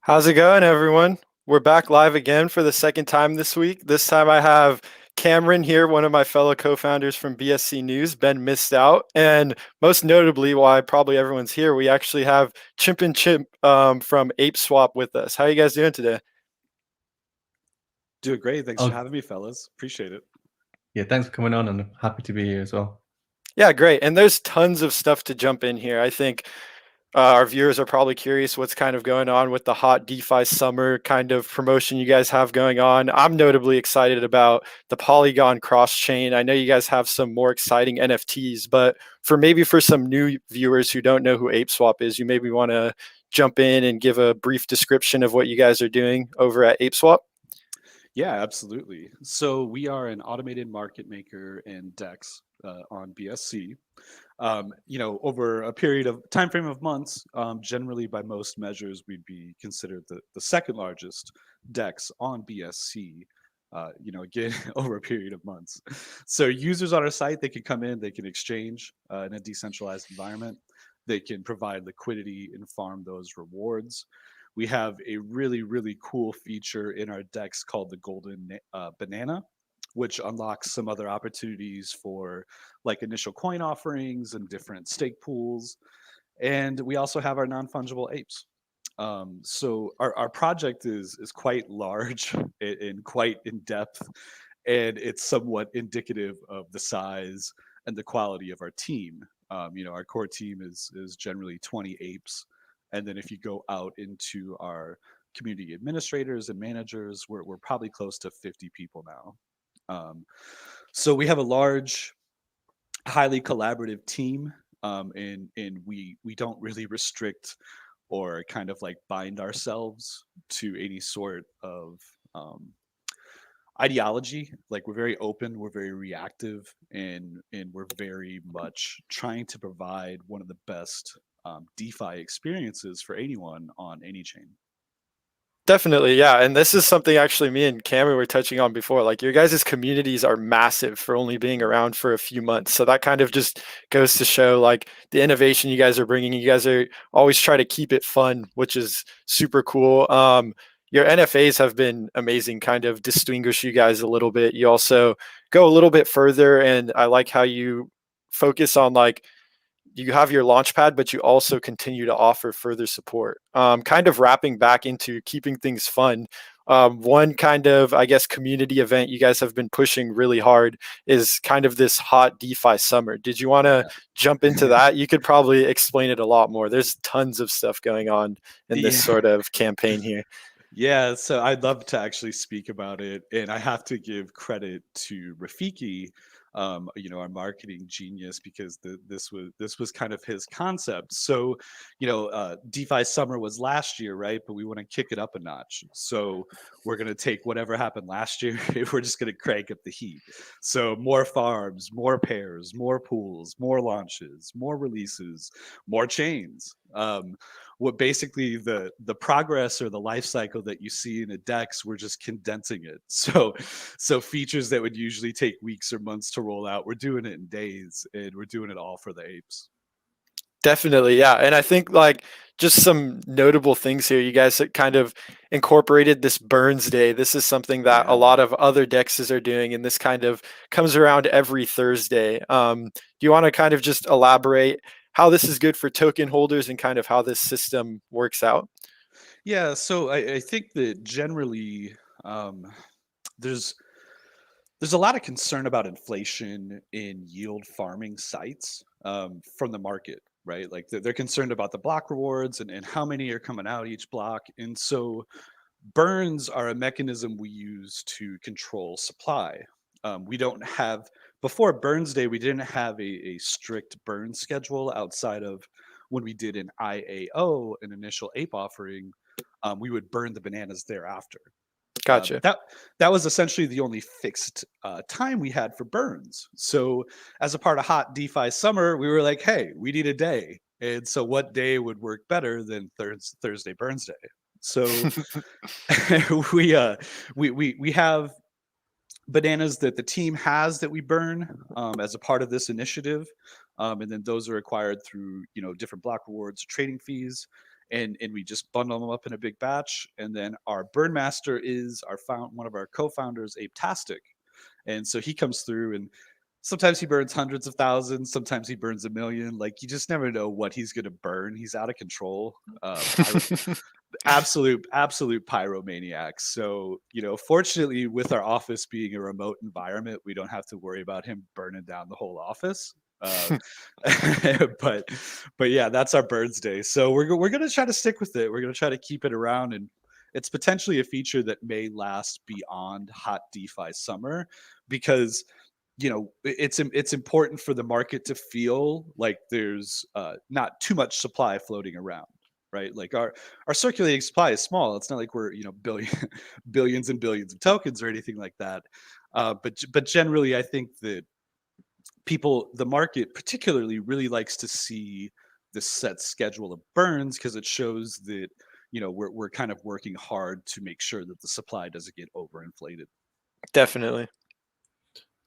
How's it going, everyone? We're back live again for the second time this week. This time I have Cameron here, one of my fellow co-founders from BSC News. Ben missed out. And most notably, why probably everyone's here, we actually have Chimp and Chimp from ApeSwap with us. How are you guys doing today? Doing great. Thanks for Oh, having me, fellas. Appreciate it. yeah, thanks for coming on and happy to be here as well. Yeah, great. And there's tons of stuff to jump in here. I think our viewers are probably curious what's kind of going on with the hot DeFi summer kind of promotion you guys have going on. I'm notably excited about the Polygon cross chain. I know you guys have some more exciting NFTs, but for some new viewers who don't know who ApeSwap is, you maybe want to jump in and give a brief description of what you guys are doing over at ApeSwap. Yeah, absolutely. So we are an automated market maker and DEX on BSC. Over a period of time frame of months, generally by most measures, we'd be considered the second largest DEX on BSC. Again, over a period of months. So users on our site, they can come in, they can exchange in a decentralized environment. They can provide liquidity and farm those rewards. We have a really, really cool feature in our DEX called the Golden Banana, which unlocks some other opportunities for like initial coin offerings and different stake pools. And we also have our non-fungible apes. So our project is quite large and quite in depth, and it's somewhat indicative of the size and the quality of our team. Our core team is generally 20 apes, and then if you go out into our community administrators and managers, we're probably close to 50 people now. So we have a large, highly collaborative team, and we don't really restrict or kind of like bind ourselves to any sort of ideology. Like we're very open, we're very reactive, and we're very much trying to provide one of the best DeFi experiences for anyone on any chain. Definitely, yeah. And this is something actually me and Cameron were touching on before. Like your guys' communities are massive for only being around for a few months. So that kind of just goes to show like the innovation you guys are bringing. You guys are always try to keep it fun, which is super cool. Your NFAs have been amazing, kind of distinguish you guys a little bit. You also go a little bit further, and I like how you focus on like you have your launch pad, but you also continue to offer further support. Kind of wrapping back into keeping things fun. One kind of, I guess, community event you guys have been pushing really hard is kind of this hot DeFi summer. Did you want to jump into that? You could probably explain it a lot more. There's tons of stuff going on in this Yeah. sort of campaign here. Yeah, so I'd love to actually speak about it, and I have to give credit to Rafiki, our marketing genius, because this was kind of his concept. So, DeFi Summer was last year, right? But we want to kick it up a notch. So we're gonna take whatever happened last year, and we're just gonna crank up the heat. So more farms, more pairs, more pools, more launches, more releases, more chains. What basically the progress or the life cycle that you see in a dex, we're just condensing it. So features that would usually take weeks or months to roll out, we're doing it in days, and we're doing it all for the apes. Definitely, yeah. And I think like just some notable things here. You guys kind of incorporated this Burns Day. This is something that a Yeah. lot of other dexes are doing, and this kind of comes around every Thursday. Do you want to kind of just elaborate how this is good for token holders and kind of how this system works out? Yeah, so I think that generally, um, there's there's a lot of concern about inflation in yield farming sites, from the market, right? Like they're concerned about the block rewards and how many are coming out each block. And so burns are a mechanism we use to control supply. We don't have, before Burns Day, we didn't have a strict burn schedule outside of when we did an IAO, an initial ape offering. We would burn the bananas thereafter. Gotcha. That was essentially the only fixed time we had for burns. So as a part of Hot DeFi Summer, we were like, hey, we need a day. And so what day would work better than Thursday Burns Day? So we we have bananas that the team has that we burn, as a part of this initiative, and then those are acquired through different block rewards, trading fees, and we just bundle them up in a big batch. And then our burn master is one of our co-founders, Apetastic, and so he comes through and sometimes he burns hundreds of thousands, sometimes he burns a million. Like you just never know what he's going to burn. He's out of control. Absolute pyromaniac. So, fortunately with our office being a remote environment, we don't have to worry about him burning down the whole office. But yeah, that's our birds day. So we're going to try to stick with it. We're going to try to keep it around, and it's potentially a feature that may last beyond hot DeFi summer, because it's important for the market to feel like there's not too much supply floating around, right? Like our circulating supply is small. It's not like we're billions and billions of tokens or anything like that. But generally, I think that the market particularly really likes to see the set schedule of burns, because it shows that we're kind of working hard to make sure that the supply doesn't get overinflated. Definitely.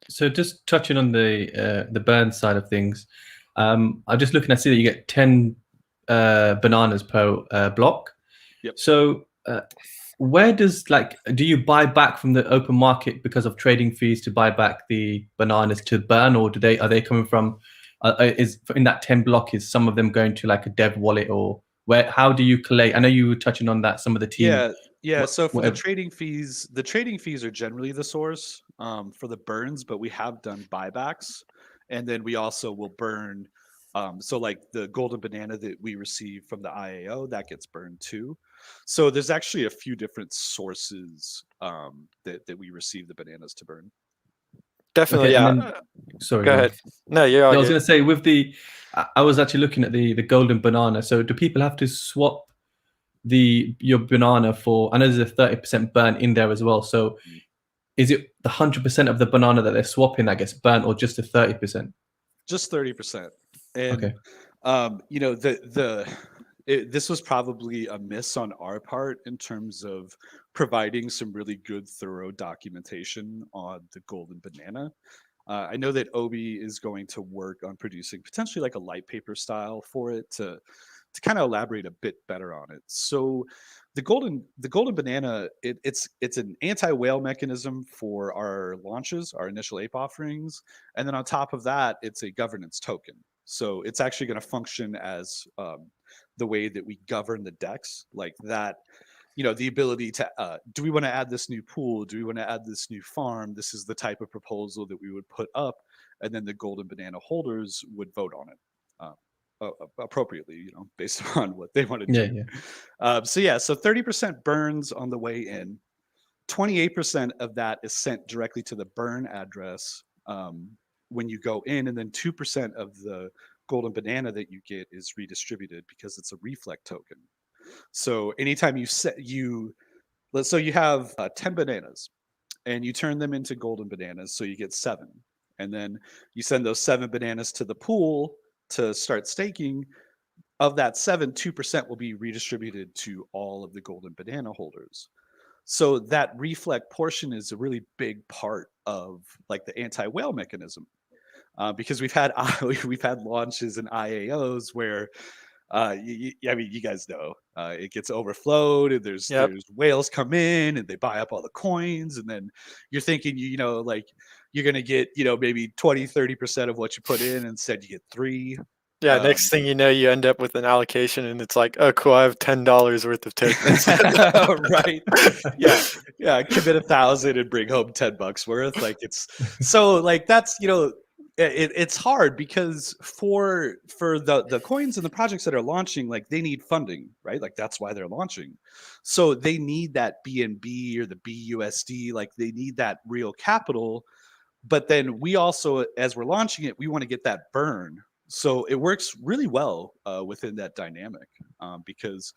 So just touching on the burn side of things, I'm just looking. I see that you get 10 bananas per block. Yep. So where do you buy back from the open market because of trading fees to buy back the bananas to burn, or are they coming from is in that 10 block, is some of them going to like a dev wallet, or how do you collect? I know you were touching on that, some of the team. Yeah. So for the trading fees are generally the source for the burns, but we have done buybacks, and then we also will burn. So like the golden banana that we receive from the IAO, that gets burned too. So there's actually a few different sources that we receive the bananas to burn. Definitely, okay, yeah. Sorry, go ahead. No, you're all I was good. going to say, I was actually looking at the golden banana. So do people have to swap your banana for? I know there's a 30% burn in there as well. So is it the 100% of the banana that they're swapping that gets burnt, or just the 30%? Just 30%. And okay. This was probably a miss on our part in terms of providing some really good, thorough documentation on the golden banana. I know that Obi is going to work on producing potentially like a light paper style for it to kind of elaborate a bit better on it. So the golden banana, it's an anti-whale mechanism for our launches, our initial ape offerings, and then on top of that, it's a governance token. So it's actually going to function as the way that we govern the DEX, like that. The ability to do we want to add this new pool? Do we want to add this new farm? This is the type of proposal that we would put up, and then the golden banana holders would vote on it appropriately, based on what they want to do. So 30% burns on the way in. 28% of that is sent directly to the burn address when you go in, and then 2% of the golden banana that you get is redistributed because it's a reflect token. So anytime let's say you have 10 bananas and you turn them into golden bananas, so you get 7, and then you send those 7 bananas to the pool to start staking. Of that 7, 2% will be redistributed to all of the golden banana holders. So that reflect portion is a really big part of like the anti-whale mechanism, because we've had launches and IAOs where you guys know it gets overflowed, and there's whales come in and they buy up all the coins, and then you're thinking like you're gonna get maybe 20-30% of what you put in, instead you get 3. Yeah, next thing you know, you end up with an allocation, and it's like, oh, cool, I have $10 worth of tokens. Right? Yeah. Commit 1,000 and bring home $10 worth. Like it's so like that's it's hard because for the coins and the projects that are launching, like they need funding, right? Like that's why they're launching. So they need that BNB or the BUSD, like they need that real capital. But then we also, as we're launching it, we want to get that burn. So it works really well within that dynamic because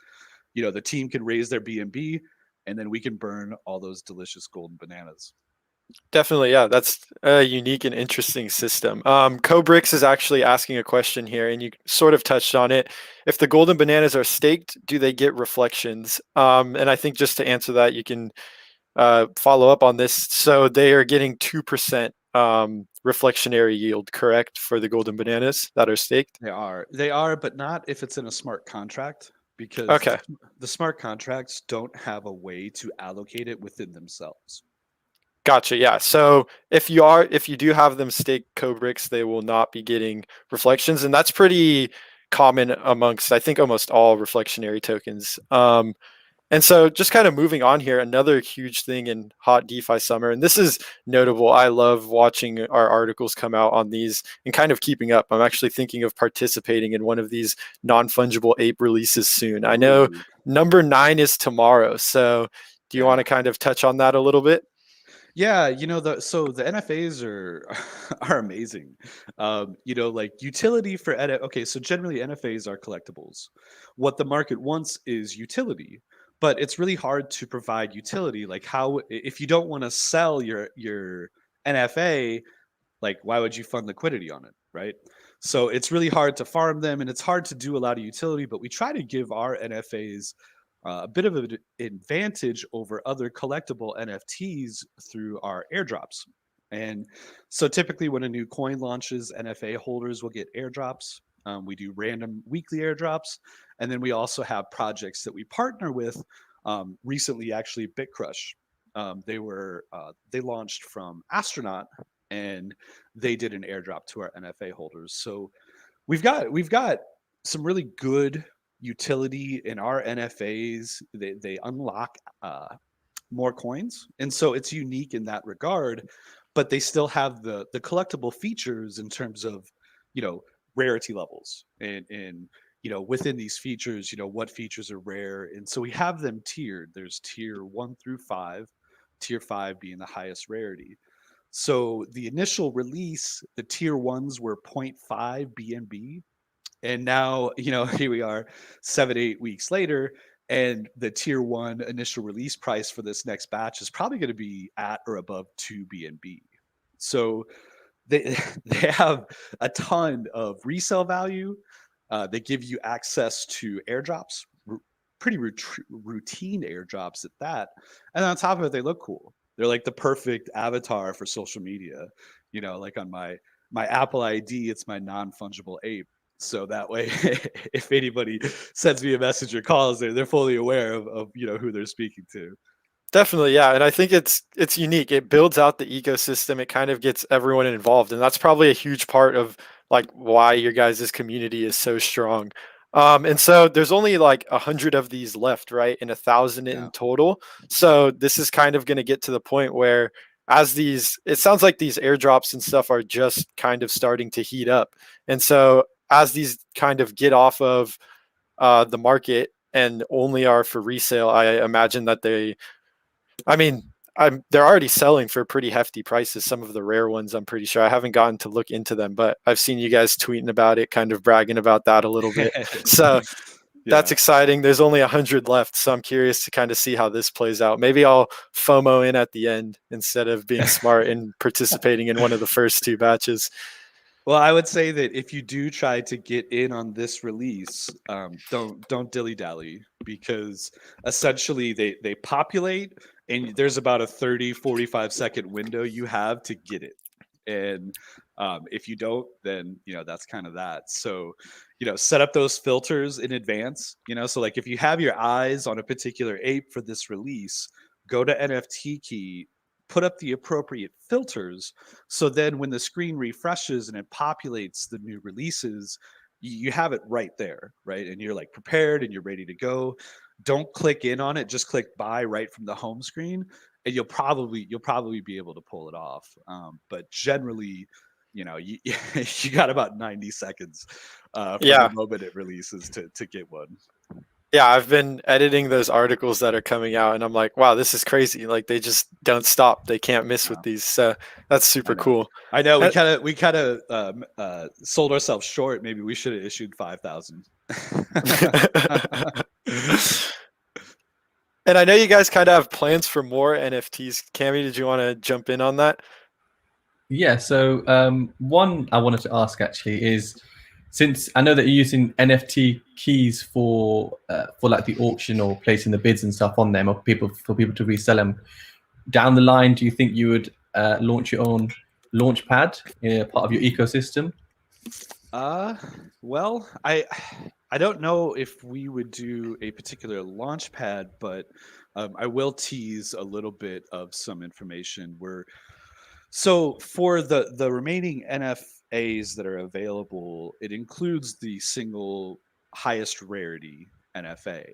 the team can raise their BNB, and then we can burn all those delicious golden bananas. Definitely, yeah. That's a unique and interesting system. Cobrix is actually asking a question here, and you sort of touched on it. If the golden bananas are staked, do they get reflections? And I think just to answer that, you can follow up on this. So they are getting 2% reflectionary yield, correct, for the golden bananas that are staked? They are, but not if it's in a smart contract, because Okay. the smart contracts don't have a way to allocate it within themselves. Gotcha. Yeah. So if you do have them stake co-bricks, they will not be getting reflections, and that's pretty common amongst, I think, almost all reflectionary tokens. And so just kind of moving on here, another huge thing in hot DeFi summer, and this is notable. I love watching our articles come out on these and kind of keeping up. I'm actually thinking of participating in one of these non-fungible ape releases soon. I know Ooh, number 9 is tomorrow. So do you want yeah. to kind of touch on that a little bit? Yeah, so the NFAs are are amazing. Like utility for okay, so generally NFAs are collectibles. What the market wants is utility, but it's really hard to provide utility. Like if you don't want to sell your NFA, like why would you fund liquidity on it, right? So it's really hard to farm them, and it's hard to do a lot of utility. But we try to give our NFAs a bit of an advantage over other collectible NFTs through our airdrops. And so typically, when a new coin launches, NFA holders will get airdrops. We do random weekly airdrops. And then we also have projects that we partner with. Recently, actually, BitCrush. They launched from Astronaut, and they did an airdrop to our NFA holders. So we've got some really good utility in our NFAs. They unlock more coins, and so it's unique in that regard. But they still have the collectible features in terms of rarity levels, and within these features, what features are rare, and so we have them tiered. There's tier 1 through 5, tier 5 being the highest rarity. So the initial release, the tier 1s were 0.5 BNB, and now here we are 7 8 weeks later, and the tier 1 initial release price for this next batch is probably going to be at or above 2 BNB. So they they have a ton of resale value. They give you access to airdrops, pretty routine airdrops at that, and on top of it, they look cool. They're like the perfect avatar for social media. Like on my Apple ID, it's my non-fungible ape. So that way, if anybody sends me a message or calls, they're fully aware of who they're speaking to. Definitely, yeah, and I think it's unique. It builds out the ecosystem. It kind of gets everyone involved, and that's probably a huge part of like why your guys' community is so strong. And so there's only like 100 of these left, right, and 1,000 Yeah. in total. So this is kind of going to get to the point where, it sounds like these airdrops and stuff are just kind of starting to heat up, and so as these kind of get off of the market and only are for resale, I imagine that I mean, they're already selling for pretty hefty prices. Some of the rare ones, I'm pretty sure. I haven't gotten to look into them, but I've seen you guys tweeting about it, kind of bragging about that a little bit. So that's Yeah. exciting. There's only 100 left, so I'm curious to kind of see how this plays out. Maybe I'll FOMO in at the end instead of being smart and participating in one of the first 2 batches. Well, I would say that if you do try to get in on this release, don't dilly dally, because essentially they populate, and there's about a 30-45 second window you have to get it. And if you don't, then that's kind of that. So set up those filters in advance. So like if you have your eyes on a particular ape for this release, go to NFT Key, put up the appropriate filters, so then when the screen refreshes and it populates the new releases, you have it right there, right? And you're like prepared and you're ready to go. Don't click in on it, just click buy right from the home screen, and you'll probably be able to pull it off. But generally, you you got about 90 seconds from Yeah. the moment it releases to get one. Yeah, I've been editing those articles that are coming out, and I'm like, wow, this is crazy. Like they just don't stop. They can't miss with Yeah. these. So that's super cool. I know. We Uh, kind of sold ourselves short. Maybe we should have issued 5,000. And I know you guys kind of have plans for more NFTs. Cami, did you want to jump in on that? Yeah, so one I wanted to ask actually is, since I know that you're using NFT keys for like the auction or placing the bids and stuff on them, or for people to resell them, down the line, do you think you would launch your own launch pad, part of your ecosystem? Well, I don't know if we would do a particular launch pad, but I will tease a little bit of some information. So for the remaining NFAs that are available, it includes the single highest rarity NFA,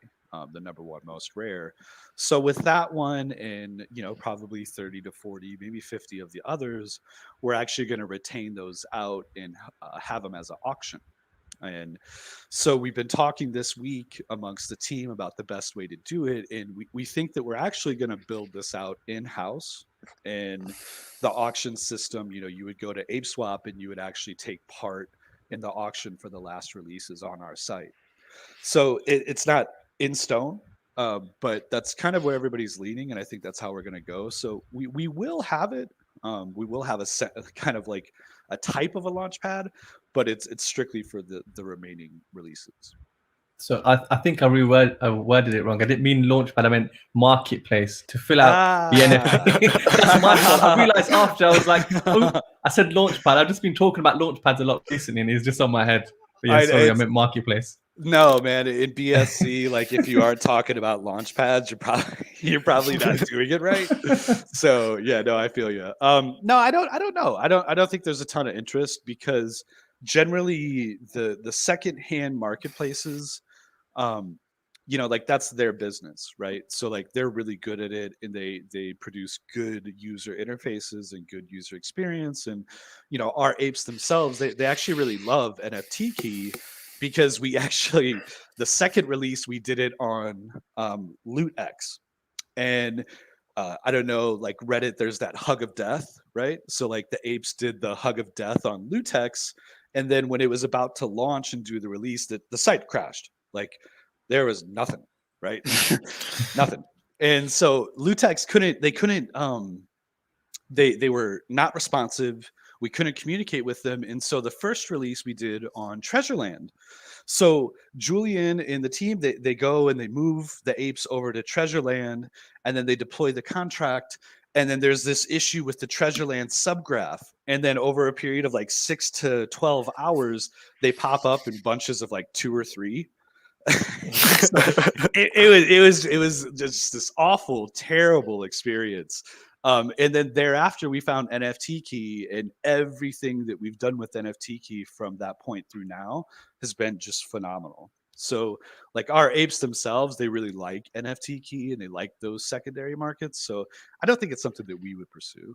the number one most rare. So with that one and probably 30 to 40, maybe 50 of the others, we're actually going to retain those out and have them as an auction. And so we've been talking this week amongst the team about the best way to do it. And we think that we're actually going to build this out in-house. And the auction system, you would go to ApeSwap and you would actually take part in the auction for the last releases on our site. So it's not in stone, but that's kind of where everybody's leaning. And I think that's how we're going to go. So we will have it. We will have a set, kind of like a type of a launch pad, but it's strictly for the remaining releases. So I think I worded it wrong. I didn't mean launchpad. I meant marketplace to fill out the NFT. That's my fault. I realized after I was like, oh, I said launchpad. I've just been talking about launchpads a lot recently, and it's just on my head. But yeah, sorry, I meant marketplace. No, man. In BSC, like if you are talking about launch pads, you're probably not doing it right. So yeah, no, I feel you. No, I don't know. I don't think there's a ton of interest because generally the secondhand marketplaces, like that's their business, right? So like they're really good at it and they produce good user interfaces and good user experience. And our apes themselves, they actually really love NFT key because we actually the second release we did it on LootX. And I don't know, like Reddit, there's that hug of death, right? So like the apes did the hug of death on LootX, and then when it was about to launch and do the release, the site crashed. Like there was nothing, right? Nothing. And so LootX couldn't. They were not responsive. We couldn't communicate with them, and so the first release we did on Treasureland. So Julian and the team, they go and they move the apes over to Treasureland, and then they deploy the contract. And then there's this issue with the Treasureland subgraph. And then over a period of like 6 to 12 hours, they pop up in bunches of like 2 or 3. So it was just this awful, terrible experience. And then thereafter, we found NFT key, and everything that we've done with NFT key from that point through now has been just phenomenal. So, like our apes themselves, they really like NFT key and they like those secondary markets. So, I don't think it's something that we would pursue.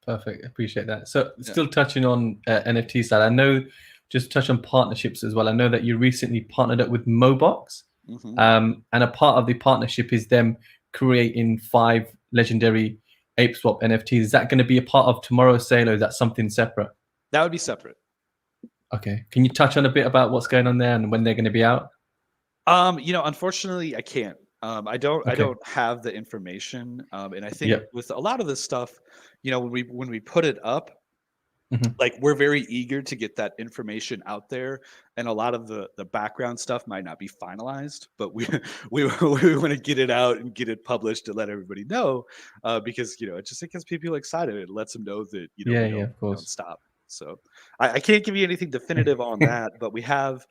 Perfect. Appreciate that. So, still touching on NFT side, I know just touch on partnerships as well. I know that you recently partnered up with Mobox, and a part of the partnership is them creating 5 legendary ApeSwap NFTs. Is that going to be a part of tomorrow's sale, or is that something separate? That would be separate. Okay. Can you touch on a bit about what's going on there and when they're going to be out? Unfortunately, I can't. I don't have the information. And I think with a lot of this stuff, when we put it up, like we're very eager to get that information out there, and a lot of the background stuff might not be finalized, but we want to get it out and get it published to let everybody know, because it gets people excited. It lets them know that we don't stop. So I can't give you anything definitive on that, but we have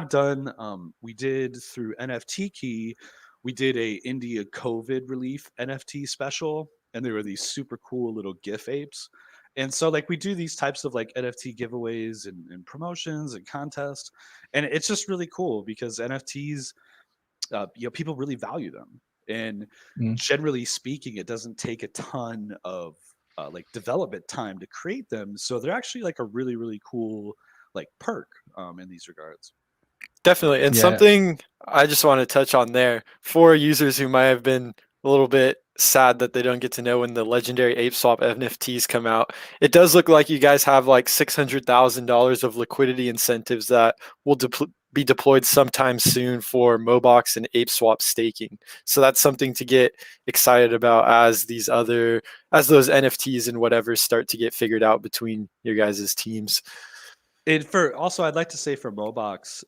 done. We did through NFT Key. We did a India COVID relief NFT special, and there were these super cool little GIF apes. And so like we do these types of like NFT giveaways and promotions and contests, and it's just really cool because NFTs, people really value them. And generally speaking, it doesn't take a ton of like development time to create them. So they're actually like a really, really cool like perk in these regards. Definitely. And something I just want to touch on there for users who might have been a little bit sad that they don't get to know when the legendary ApeSwap NFTs come out. It does look like you guys have like $600,000 of liquidity incentives that will be deployed sometime soon for Mobox and ApeSwap staking. So that's something to get excited about as those NFTs and whatever start to get figured out between your guys' teams. And I'd like to say for Mobox,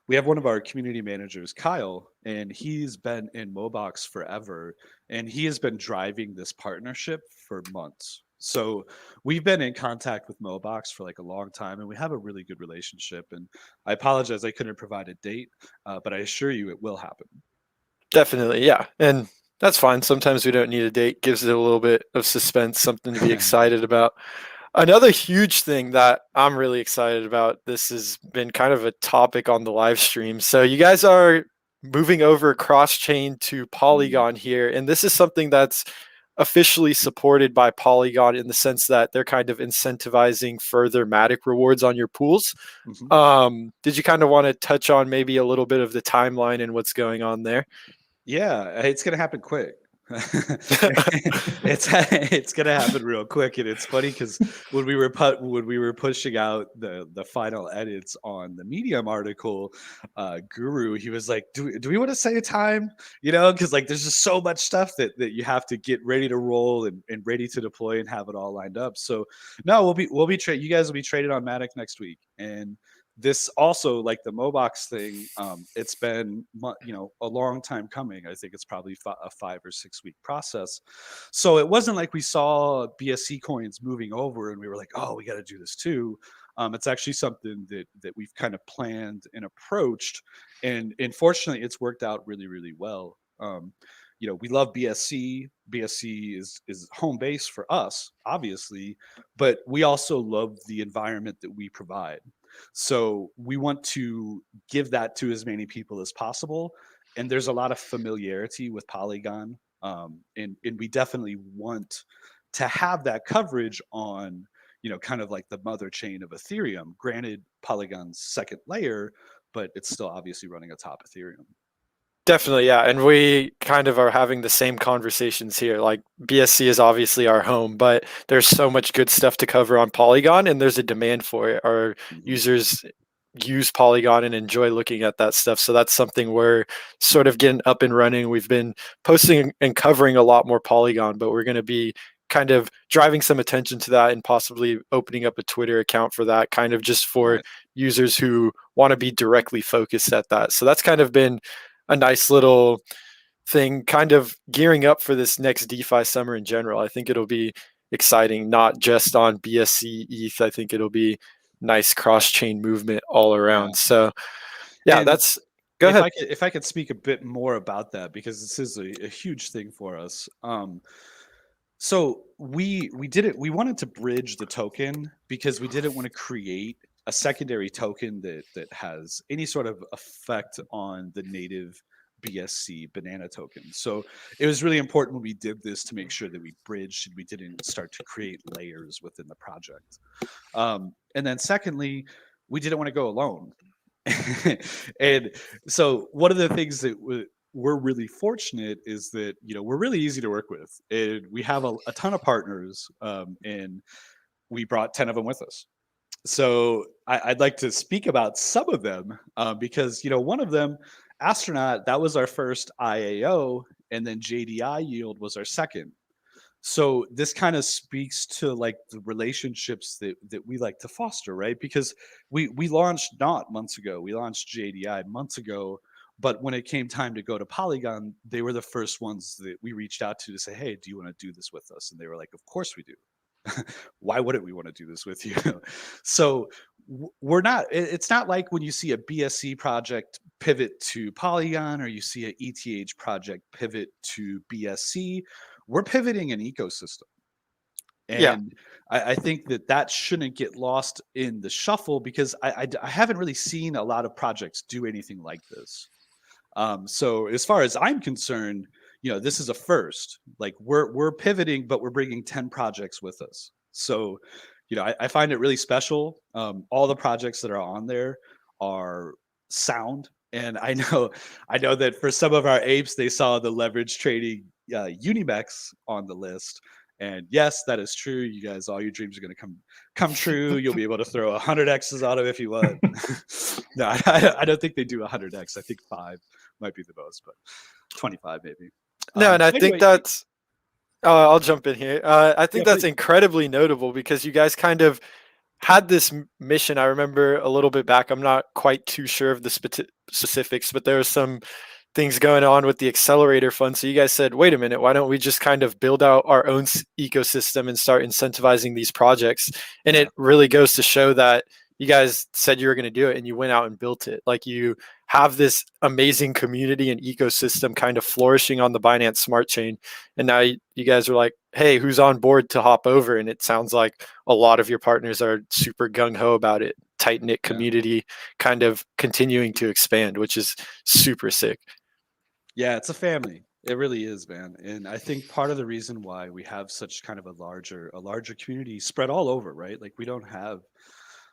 we have one of our community managers, Kyle, and he's been in Mobox forever, and he has been driving this partnership for months. So we've been in contact with Mobox for like a long time, and we have a really good relationship. And I apologize I couldn't provide a date, but I assure you it will happen. Definitely, yeah. And that's fine. Sometimes we don't need a date. Gives it a little bit of suspense, something to be excited about. Another huge thing that I'm really excited about, this has been kind of a topic on the live stream. So you guys are moving over cross-chain to Polygon here, and this is something that's officially supported by Polygon in the sense that they're kind of incentivizing further Matic rewards on your pools. Did you kind of want to touch on maybe a little bit of the timeline and what's going on there? Yeah, it's gonna happen quick. It's gonna happen real quick, and it's funny because when we were pushing out the final edits on the Medium article, Guru, he was like, "Do we want to say a time? You know, because like there's just so much stuff that you have to get ready to roll and ready to deploy and have it all lined up." So no, you guys will be traded on Matic next week, and this also, like the Mobox thing, it's been a long time coming. I think it's probably a 5 or 6 week process. So it wasn't like we saw BSC coins moving over and we were like, oh, we got to do this too. It's actually something that we've kind of planned and approached, and fortunately it's worked out really, really well. We love BSC. BSC is home base for us, obviously, but we also love the environment that we provide. So we want to give that to as many people as possible. And there's a lot of familiarity with Polygon. And we definitely want to have that coverage on, kind of like the mother chain of Ethereum. Granted, Polygon's second layer, but it's still obviously running atop Ethereum. Definitely, yeah. And we kind of are having the same conversations here. Like BSC is obviously our home, but there's so much good stuff to cover on Polygon, and there's a demand for it. Our users use Polygon and enjoy looking at that stuff. So that's something we're sort of getting up and running. We've been posting and covering a lot more Polygon, but we're going to be kind of driving some attention to that and possibly opening up a Twitter account for that, kind of just for users who want to be directly focused at that. So that's kind of been a nice little thing, kind of gearing up for this next DeFi summer in general. I think it'll be exciting, not just on BSC ETH. I think it'll be nice cross-chain movement all around. So yeah, that's go ahead. If I could speak a bit more about that, because this is a huge thing for us. So we wanted to bridge the token because we didn't want to create a secondary token that has any sort of effect on the native BSC banana token. So it was really important when we did this to make sure that we bridged and we didn't start to create layers within the project. And then secondly, we didn't want to go alone. And so one of the things that we're really fortunate is that, we're really easy to work with, and we have a ton of partners, and we brought 10 of them with us. So I'd like to speak about some of them, because one of them, Astronaut, that was our first IAO, and then JDI Yield was our second. So this kind of speaks to like the relationships that we like to foster, right? Because we launched not months ago, we launched JDI months ago, but when it came time to go to Polygon, they were the first ones that we reached out to say, hey, do you want to do this with us? And they were like, of course we do. Why wouldn't we want to do this with you? So it's not like when you see a BSC project pivot to Polygon or you see an ETH project pivot to BSC. We're pivoting an ecosystem. And I think that shouldn't get lost in the shuffle, because I haven't really seen a lot of projects do anything like this. So as far as I'm concerned, this is a first. Like we're pivoting, but we're bringing 10 projects with us. So, I find it really special. All the projects that are on there are sound, and I know that for some of our apes, they saw the leverage trading Unimex on the list. And yes, that is true. You guys, all your dreams are going to come true. You'll be able to throw 100 X's on them if you want. No, I don't think they do 100 X. I think 5 might be the most, but 25 maybe. No, and I think that's. I'll jump in here. I think that's incredibly notable because you guys kind of had this mission. I remember a little bit back. I'm not quite too sure of the specifics, but there was some things going on with the accelerator fund. So you guys said, wait a minute, why don't we just kind of build out our own ecosystem and start incentivizing these projects? And it really goes to show that you guys said you were going to do it and you went out and built it. Like, you have this amazing community and ecosystem kind of flourishing on the Binance Smart Chain. And now you guys are like, hey, who's on board to hop over? And it sounds like a lot of your partners are super gung-ho about it. Tight-knit community kind of continuing to expand, which is super sick. Yeah, it's a family. It really is, man. And I think part of the reason why we have such kind of a larger community spread all over, right? Like, we don't have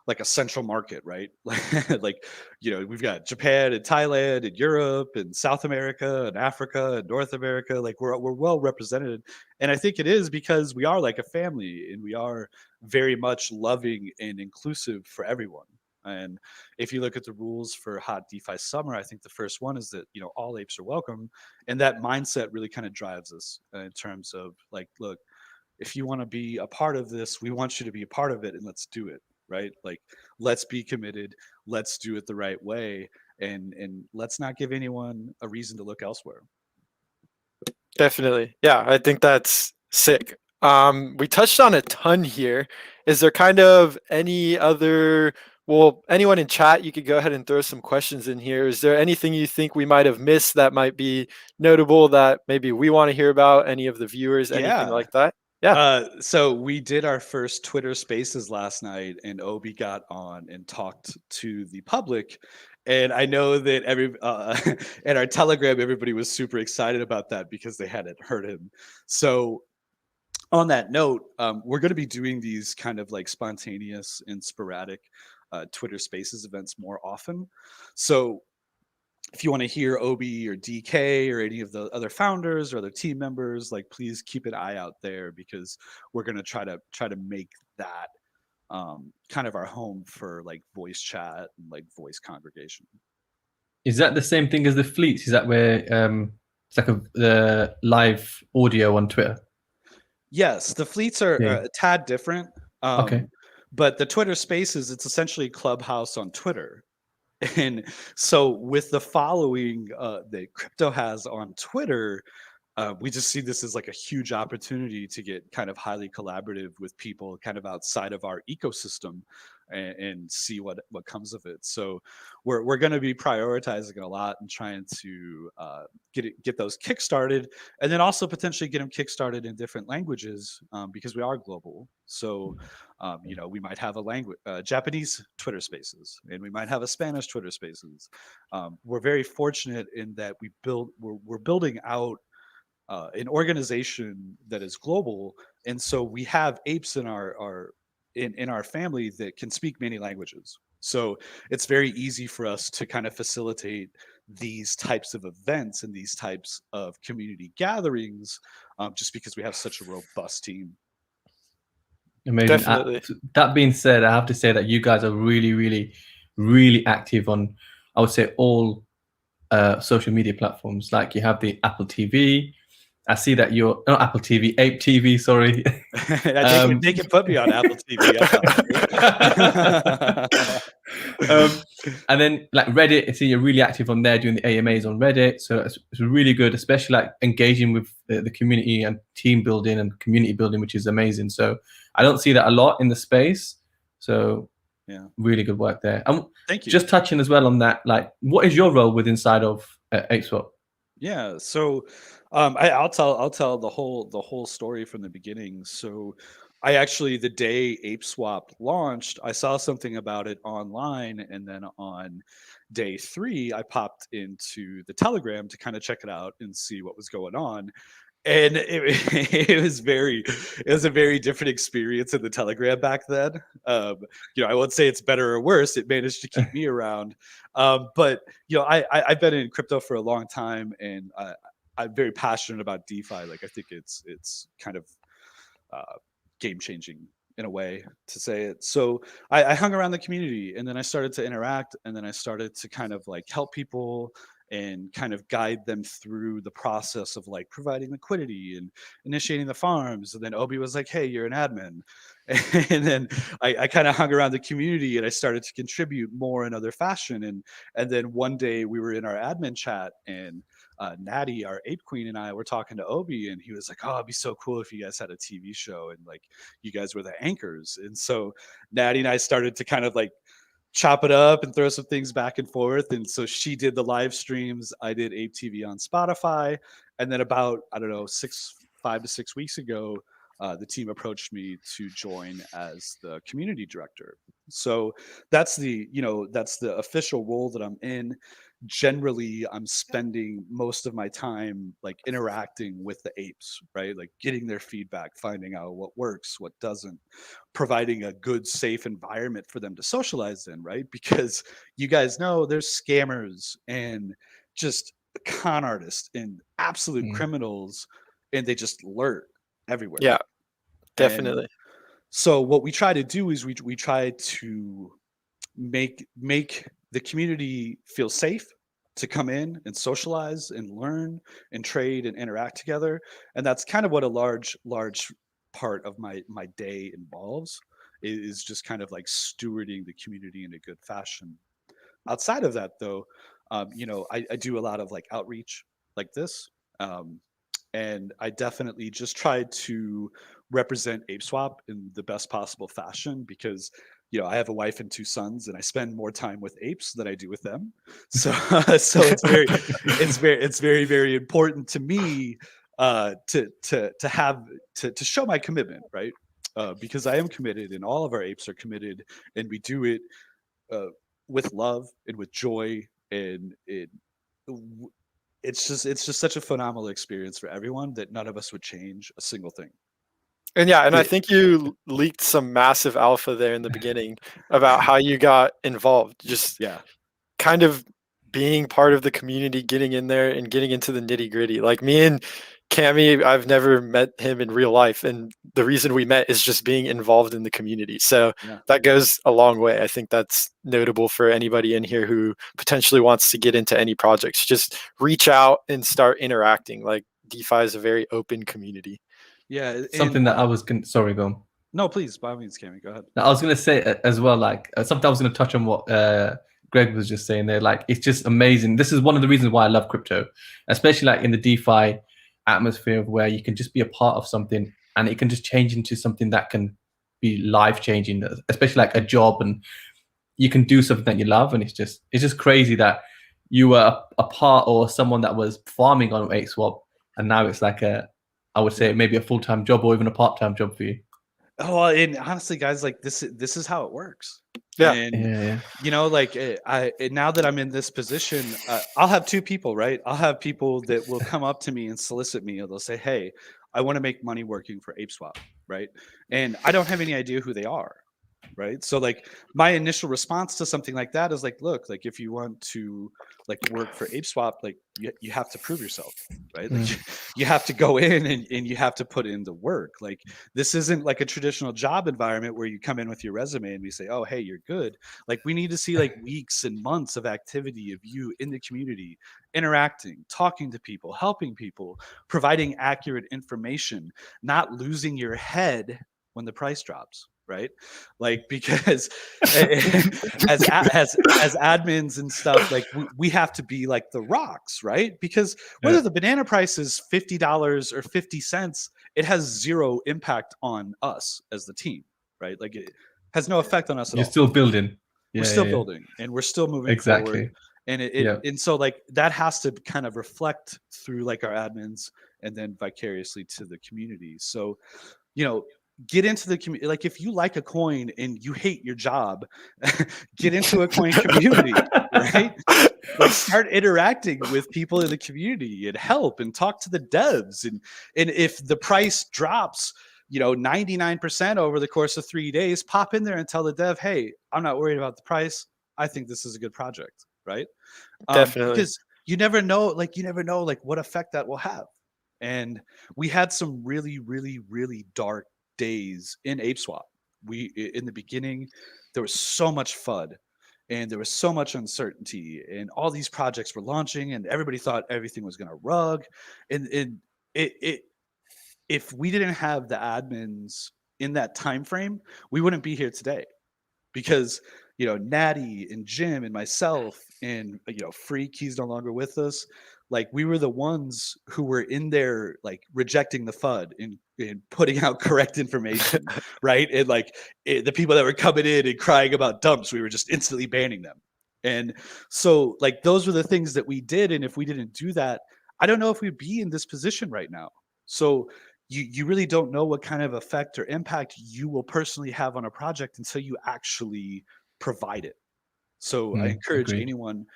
like a central market, right? Like, we've got Japan and Thailand and Europe and South America and Africa and North America. Like, we're well represented. And I think it is because we are like a family, and we are very much loving and inclusive for everyone. And if you look at the rules for Hot DeFi Summer, I think the first one is that, all apes are welcome. And that mindset really kind of drives us in terms of like, look, if you want to be a part of this, we want you to be a part of it, and let's do it. Right? Like, let's be committed. Let's do it the right way. And let's not give anyone a reason to look elsewhere. Definitely. Yeah, I think that's sick. We touched on a ton here. Is there kind of any other, well, anyone in chat, you could go ahead and throw some questions in here. Is there anything you think we might have missed that might be notable that maybe we want to hear about? Any of the viewers, anything like that? Yeah. So we did our first Twitter Spaces last night, and Obi got on and talked to the public. And I know that at our Telegram, everybody was super excited about that because they hadn't heard him. So on that note, we're going to be doing these kind of like spontaneous and sporadic Twitter Spaces events more often. So if you want to hear Obi or DK or any of the other founders or other team members, like, please keep an eye out there, because we're going to try to make that kind of our home for like voice chat and like voice congregation. Is that the same thing as the fleets? Is that where it's like the live audio on Twitter? Yes, the fleets are a tad different. Okay. But the Twitter Spaces, it's essentially Clubhouse on Twitter. And so with the following that crypto has on Twitter, we just see this as like a huge opportunity to get kind of highly collaborative with people kind of outside of our ecosystem, and see what comes of it. So we're going to be prioritizing a lot and trying to get those kickstarted, and then also potentially get them kickstarted in different languages, because we are global. So we might have a Japanese Twitter Spaces, and we might have a Spanish Twitter Spaces. We're very fortunate in that we're building out an organization that is global, and so we have apes in our family that can speak many languages. So it's very easy for us to kind of facilitate these types of events and these types of community gatherings, just because we have such a robust team. Amazing. Definitely. That being said, I have to say that you guys are really, really, really active on, I would say, all social media platforms. Like, you have the Apple TV. I see that you're not Apple TV, Ape TV. Sorry. They can put me on Apple TV. And then like Reddit, I see you're really active on there, doing the AMAs on Reddit. So it's really good, especially like engaging with the community and team building and community building, which is amazing. So I don't see that a lot in the space. So yeah, really good work there. Thank you. Just touching as well on that, like, what is your role inside of ApeSwap? Yeah, so I'll tell the whole story from the beginning. So I actually, the day ApeSwap launched, I saw something about it online, and then on day 3, I popped into the Telegram to kind of check it out and see what was going on. And it was a very different experience in the Telegram back then. I won't say it's better or worse. It managed to keep me around. But I've been in crypto for a long time, and I'm very passionate about DeFi. Like, I think it's kind of game changing in a way to say it. So I hung around the community, and then I started to interact, and then I started to kind of like help people and kind of guide them through the process of like providing liquidity and initiating the farms. And then Obi was like, hey, you're an admin. And then I kind of hung around the community, and I started to contribute more in other fashion. And then one day we were in our admin chat, and Natty, our ape queen, and I were talking to Obi, and he was like, "Oh, it'd be so cool if you guys had a TV show and like you guys were the anchors." And so Natty and I started to kind of like chop it up and throw some things back and forth. And so she did the live streams. I did Ape TV on Spotify. And then about, I don't know, 5 to 6 weeks ago, the team approached me to join as the community director. So that's that's the official role that I'm in. Generally, I'm spending most of my time like interacting with the apes, right? Like getting their feedback, finding out what works, what doesn't, providing a good, safe environment for them to socialize in, right? Because you guys know there's scammers and just con artists and absolute criminals, and they just lurk everywhere. Yeah, And definitely. so what we try to do is we try to make the community feel safe to come in and socialize and learn and trade and interact together. And that's kind of what a large part of my day involves, is just kind of like stewarding the community in a good fashion. Outside of that, though, I do a lot of like outreach like this. And I definitely just try to represent ApeSwap in the best possible fashion, because I have a wife and 2 sons, and I spend more time with apes than I do with them. So so it's very very important to me to show my commitment, right? Because I am committed, and all of our apes are committed, and we do it uh, with love and with joy, and it's just such a phenomenal experience for everyone that none of us would change a single thing. And yeah, and I Yeah. think you leaked some massive alpha there in the beginning about how you got involved. Just Yeah. kind of being part of the community, getting in there and getting into the nitty gritty. Like me and Cammy, I've never met him in real life, and the reason we met is just being involved in the community. So Yeah. that goes a long way. I think that's notable for anybody in here who potentially wants to get into any projects. Just reach out and start interacting. Like DeFi is a very open community. Yeah. Something And that I was going sorry, go on. no, please, by all means, Cammy, go ahead. I was going to say as well, like something I was going to touch on what Greg was just saying there. Like, it's just amazing. This is one of the reasons why I love crypto, especially like in the DeFi atmosphere, of where you can just be a part of something and it can just change into something that can be life changing, especially like a job, and you can do something that you love. And it's just crazy that you were a part, or someone that was farming on ApeSwap, and now it's like I would say maybe a full-time job or even a part-time job for you. Oh, and honestly, guys, like this is how it works. Yeah. And like now that I'm in this position, I'll have 2 people, right? I'll have people that will come up to me and solicit me, and they'll say, "Hey, I want to make money working for ApeSwap," right? And I don't have any idea who they are, right? So like my initial response to something like that is like, look, like if you want to like work for ApeSwap, like you have to prove yourself, right? Like you have to go in and you have to put in the work. Like this isn't like a traditional job environment where you come in with your resume and we say, oh, hey, you're good. Like we need to see like weeks and months of activity of you in the community, interacting, talking to people, helping people, providing accurate information, not losing your head when the price drops, right? Like because as admins and stuff, like we have to be like the rocks, right? Because whether the banana price is $50 or 50 cents, it has zero impact on us as the team, right? Like it has no effect on us at all. You're still building. We're still building, and we're still moving forward. And and so like that has to kind of reflect through like our admins and then vicariously to the community. So get into the community. Like if you like a coin and you hate your job, get into a coin community, right? Like start interacting with people in the community and help and talk to the devs. And if the price drops 99% over the course of 3 days, pop in there and tell the dev, hey, I'm not worried about the price. I think this is a good project, right? Definitely. Because you never know like what effect that will have. And we had some really, really, really dark days in ApeSwap. In the beginning, there was so much FUD and there was so much uncertainty, and all these projects were launching and everybody thought everything was going to rug. And if we didn't have the admins in that time frame, we wouldn't be here today, because Natty and Jim and myself and Freak, he's no longer with us. Like, we were the ones who were in there, like, rejecting the FUD and putting out correct information, right? And like the people that were coming in and crying about dumps, we were just instantly banning them. And so, like, those were the things that we did. And if we didn't do that, I don't know if we'd be in this position right now. So you really don't know what kind of effect or impact you will personally have on a project until you actually provide it. So I encourage agreed. anyone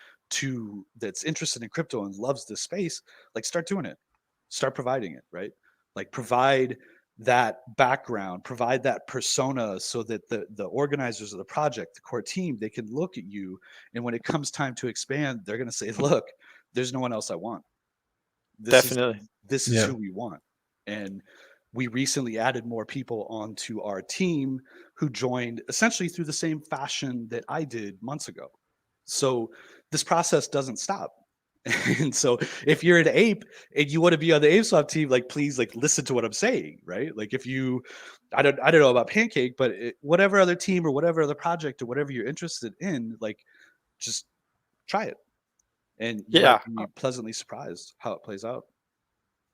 that's interested in crypto and loves this space, like, start doing it, start providing it, right? Like, provide that background, provide that persona, so that the organizers of the project, the core team, they can look at you, and when it comes time to expand, they're going to say, look, there's no one else I want. Definitely. This is who we want. And we recently added more people onto our team who joined essentially through the same fashion that I did months ago. So this process doesn't stop. And so if you're an ape and you want to be on the ApeSwap team, like, please, like, listen to what I'm saying, right? Like, if you, I don't know about Pancake, but whatever other team or whatever other project or whatever you're interested in, like, just try it. And you might be pleasantly surprised how it plays out.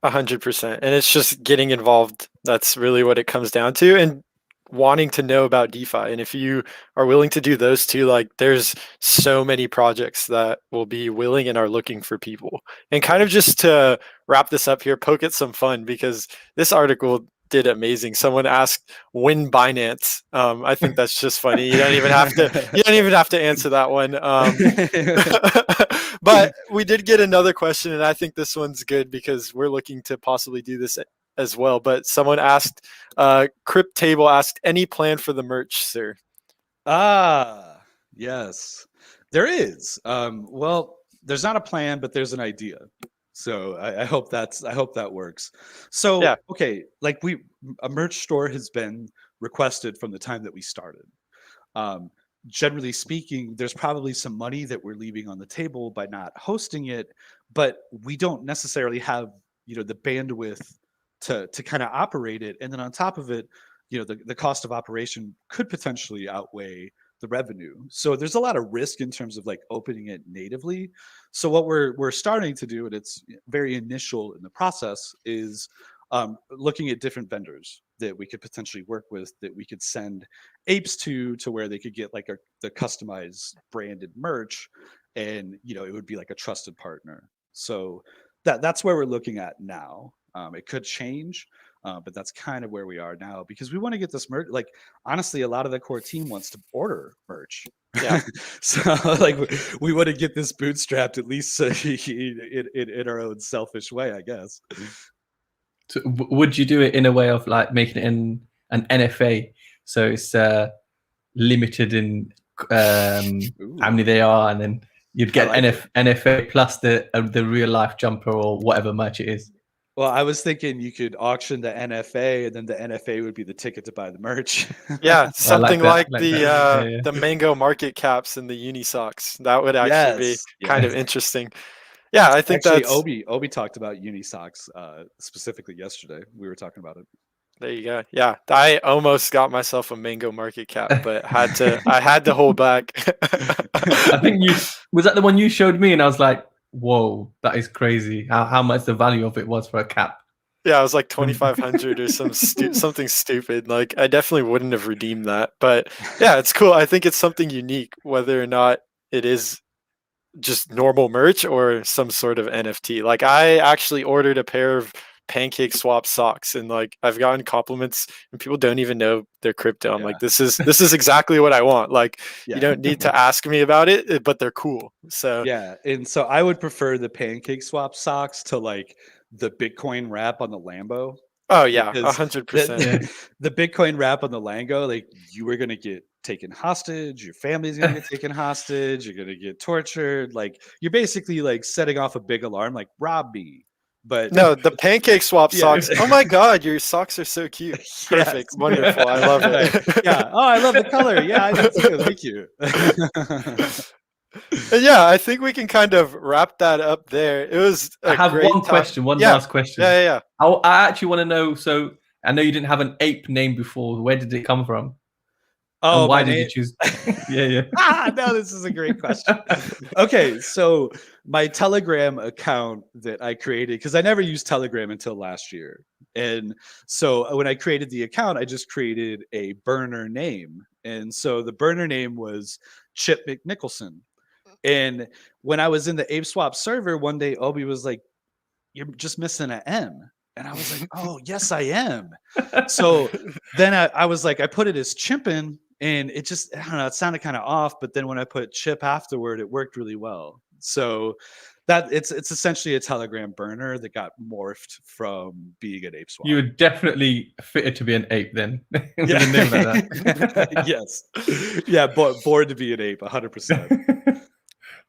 100%. And it's just getting involved. That's really what it comes down to. And wanting to know about DeFi. And if you are willing to do those two, like, there's so many projects that will be willing and are looking for people. And kind of just to wrap this up here, poke at some fun, because this article did amazing. Someone asked, when Binance. I think that's just funny. You don't even have to answer that one. But we did get another question, and I think this one's good because we're looking to possibly do this as well. But someone asked, Crypt Table asked, any plan for the merch, sir? Yes, there is. Well, there's not a plan, but there's an idea. So I hope that works. So okay, like, a merch store has been requested from the time that we started. Generally speaking, there's probably some money that we're leaving on the table by not hosting it, but we don't necessarily have the bandwidth to kind of operate it. And then on top of it, the cost of operation could potentially outweigh the revenue. So there's a lot of risk in terms of, like, opening it natively. So what we're starting to do, and it's very initial in the process, is looking at different vendors that we could potentially work with, that we could send apes to where they could get, like, the customized branded merch, and it would be like a trusted partner. So that's where we're looking at now. It could change, but that's kind of where we are now, because we want to get this merch. Like, honestly, a lot of the core team wants to order merch. Yeah. So, like, we want to get this bootstrapped, at least in our own selfish way, I guess. So would you do it in a way of, like, making it in an NFA, so it's limited in how many they are, and then you'd get NFA plus the real life jumper or whatever merch it is? Well, I was thinking you could auction the NFA, and then the NFA would be the ticket to buy the merch. Yeah, something like the the mango market caps and the uni socks. That would actually be kind of interesting. Yeah, I think actually, that's Obi talked about uni socks specifically yesterday. We were talking about it. There you go. Yeah, I almost got myself a mango market cap, but I had to hold back. I think was that the one you showed me, and I was like, whoa, that is crazy. How much the value of it was for a cap. Yeah, it was like 2,500 or something stupid. Like, I definitely wouldn't have redeemed that. But yeah, it's cool. I think it's something unique, whether or not it is just normal merch or some sort of NFT. Like, I actually ordered a pair of PancakeSwap socks, and, like, I've gotten compliments, and people don't even know they're crypto. I'm like, this is exactly what I want. Like, you don't need to ask me about it, but they're cool. So yeah, and so I would prefer the PancakeSwap socks to, like, the Bitcoin wrap on the Lambo. Oh yeah, 100%. The Bitcoin wrap on the Lambo, like, you were gonna get taken hostage, your family's gonna get taken hostage, you're gonna get tortured. Like, you're basically, like, setting off a big alarm, like, rob me. But no, the PancakeSwap socks. Oh my God, your socks are so cute. Perfect, wonderful. I love it. Yeah. Oh, I love the color. Yeah, I do too. Thank you. And yeah, I think we can kind of wrap that up there. It was. I have one question, one last question. Yeah. I actually want to know. So I know you didn't have an ape name before. Where did it come from? Oh, and why did you choose? Yeah. No, this is a great question. Okay, so my Telegram account that I created, because I never used Telegram until last year. And so when I created the account, I just created a burner name. And so the burner name was Chip McNicholson. And when I was in the ApeSwap server, one day Obi was like, "You're just missing an M." And I was like, "Oh, yes, I am." So then I was like, I put it as Chimpin', and it just, I don't know, it sounded kind of off. But then when I put Chip afterward, it worked really well. So that it's essentially a Telegram burner that got morphed from being an ApeSwap. You were definitely fitted to be an ape then. With Yeah. a name like that. Yes. Yeah, born to be an ape, 100%.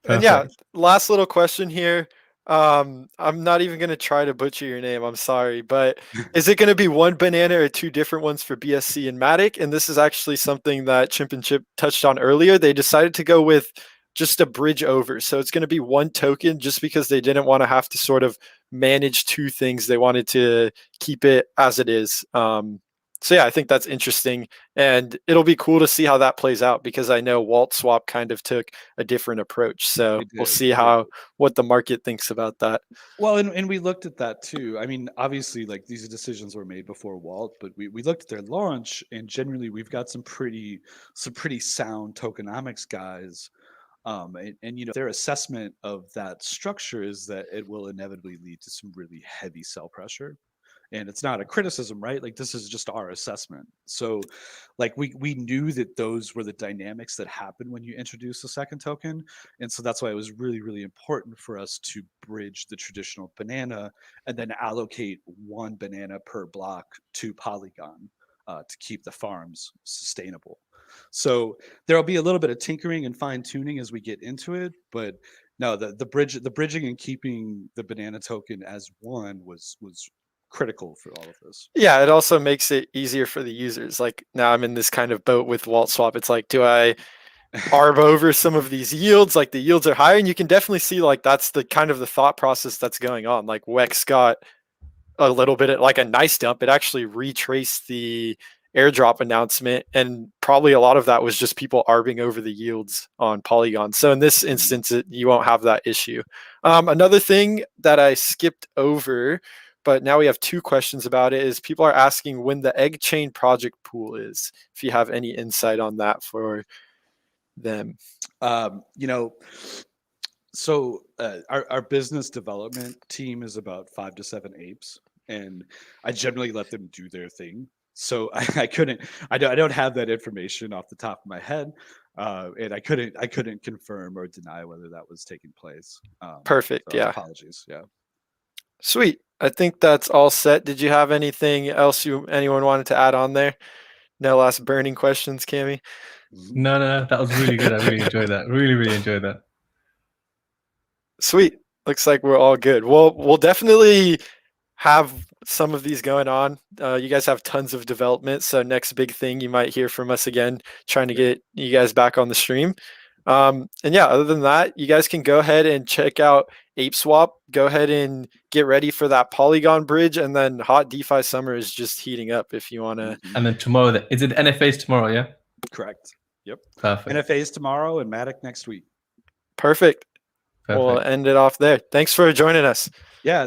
And yeah, last little question here. I'm not even going to try to butcher your name. I'm sorry, but is it going to be one banana or two different ones for BSC and Matic? And this is actually something that Chimp and Chip touched on earlier. They decided to go with just a bridge over. So it's going to be one token just because they didn't want to have to sort of manage two things. They wanted to keep it as it is. So yeah, I think that's interesting, and it'll be cool to see how that plays out because I know WaltSwap kind of took a different approach. So we'll see what the market thinks about that. Well, and we looked at that too. I mean, obviously, like these decisions were made before Walt, but we looked at their launch, and generally we've got some pretty sound tokenomics guys. And you know, their assessment of that structure is that it will inevitably lead to some really heavy sell pressure. And it's not a criticism, right? Like this is just our assessment. So like we knew that those were the dynamics that happen when you introduce a second token. And so that's why it was really, really important for us to bridge the traditional banana and then allocate one banana per block to Polygon to keep the farms sustainable. So there'll be a little bit of tinkering and fine tuning as we get into it, but no, the bridging and keeping the banana token as one was critical for all of this. Yeah, it also makes it easier for the users. Like now I'm in this kind of boat with WaltSwap. It's like, do I arb over some of these yields? Like the yields are higher, and you can definitely see like that's the kind of the thought process that's going on. Like Wex got a little bit of, like a nice dump. It actually retraced the airdrop announcement, and probably a lot of that was just people arbing over the yields on Polygon. So in this instance, you won't have that issue. Another thing that I skipped over, but now we have two questions about it, is people are asking when the egg chain project pool is, if you have any insight on that for them. You know, so our business development team is about 5 to 7 apes, and I generally let them do their thing. So I don't have that information off the top of my head, and I couldn't confirm or deny whether that was taking place. Perfect. So yeah. Apologies. Yeah. Sweet. I think that's all set. Did you have anything else anyone wanted to add on there? No last burning questions, Cammy? No, that was really good. I really enjoyed that. Really enjoyed that. Sweet. Looks like we're all good. Well, we'll definitely have some of these going on. You guys have tons of development, so next big thing you might hear from us again, trying to get you guys back on the stream. And yeah, other than that, you guys can go ahead and check out ApeSwap. Go ahead and get ready for that Polygon bridge, and then hot DeFi summer is just heating up if you want to. And then tomorrow, is it NFAs tomorrow? Yeah. Correct. Yep. Perfect. NFAs tomorrow and Matic next week. Perfect. We'll end it off there. Thanks for joining us. Yeah.